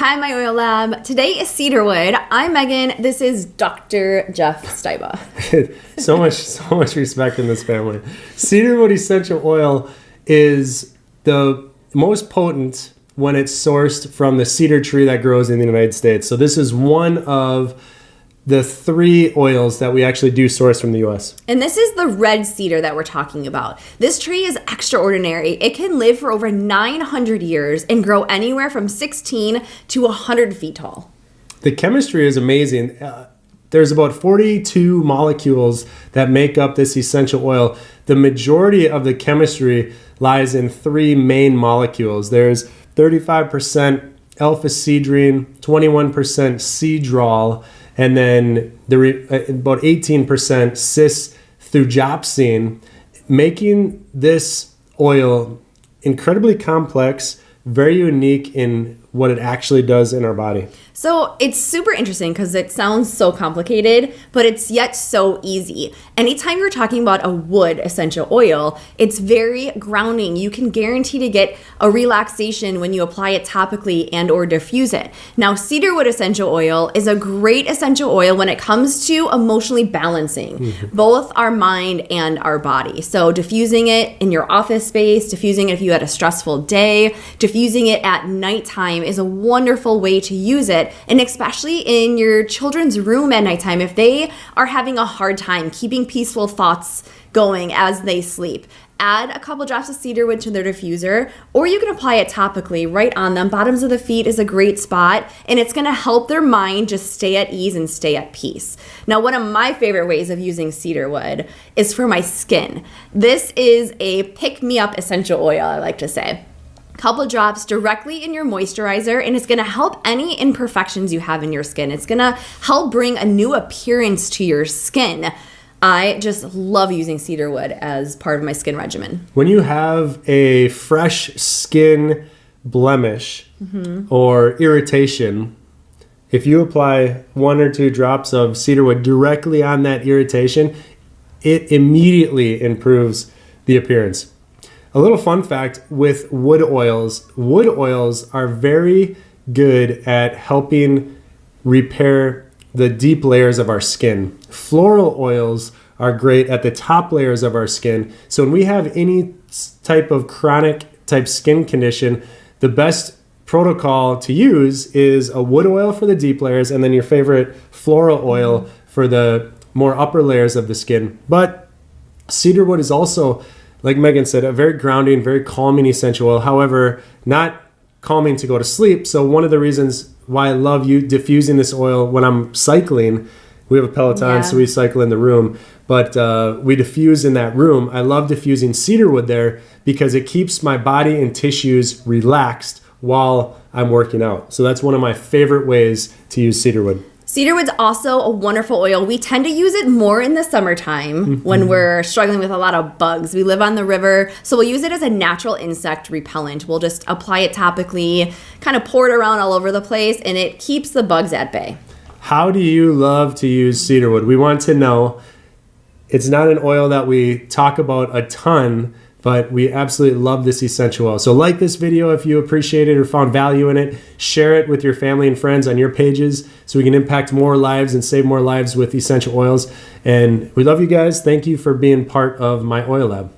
Hi, my oil lab. Today is Cedarwood. I'm Megan. This is Dr. Jeff Steiba. so much respect in this family. Cedarwood Essential Oil is the most potent when it's sourced from the cedar tree that grows in the United States. So this is one of the 3 oils that we actually do source from the U.S. And this is the red cedar that we're talking about. This tree is extraordinary. It can live for over 900 years and grow anywhere from 16 to 100 feet tall. The chemistry is amazing. There's about 42 molecules that make up this essential oil. The majority of the chemistry lies in 3 main molecules. There's 35% alpha-cedrine, 21% cedrol, and then about 18% cis-thujopsine, making this oil incredibly complex, very unique in what it actually does in our body. So it's super interesting because it sounds so complicated, but it's yet so easy. Anytime you're talking about a wood essential oil, it's very grounding. You can guarantee to get a relaxation when you apply it topically and or diffuse it. Now, cedarwood essential oil is a great essential oil when it comes to emotionally balancing both our mind and our body. So diffusing it in your office space, diffusing it if you had a stressful day, diffusing it at nighttime is a wonderful way to use it. And especially in your children's room at nighttime, if they are having a hard time keeping peaceful thoughts going as they sleep, add a couple drops of cedarwood to their diffuser, or you can apply it topically right on them. Bottoms of the feet is a great spot, and it's going to help their mind just stay at ease and stay at peace. Now, one of my favorite ways of using cedarwood is for my skin. This is a pick-me-up essential oil, I like to say. Couple drops directly in your moisturizer, and it's going to help any imperfections you have in your skin. It's going to help bring a new appearance to your skin. I just love using cedarwood as part of my skin regimen. When you have a fresh skin blemish or irritation, if you apply 1 or 2 drops of cedarwood directly on that irritation, it immediately improves the appearance. A little fun fact with wood oils are very good at helping repair the deep layers of our skin. Floral oils are great at the top layers of our skin. So when we have any type of chronic type skin condition, the best protocol to use is a wood oil for the deep layers and then your favorite floral oil for the more upper layers of the skin. But cedarwood is also, like Megan said, a very grounding, very calming essential oil. However, not calming to go to sleep. So one of the reasons why I love diffusing this oil when I'm cycling, we have a Peloton, so we cycle in the room, but we diffuse in that room. I love diffusing cedarwood there because it keeps my body and tissues relaxed while I'm working out. So that's one of my favorite ways to use cedarwood. Cedarwood's also a wonderful oil. We tend to use it more in the summertime when we're struggling with a lot of bugs. We live on the river, so we'll use it as a natural insect repellent. We'll just apply it topically, kind of pour it around all over the place, and it keeps the bugs at bay. How do you love to use cedarwood? We want to know. It's not an oil that we talk about a ton, but we absolutely love this essential oil. So like this video if you appreciate it or found value in it. Share it with your family and friends on your pages so we can impact more lives and save more lives with essential oils. And we love you guys. Thank you for being part of my oil lab.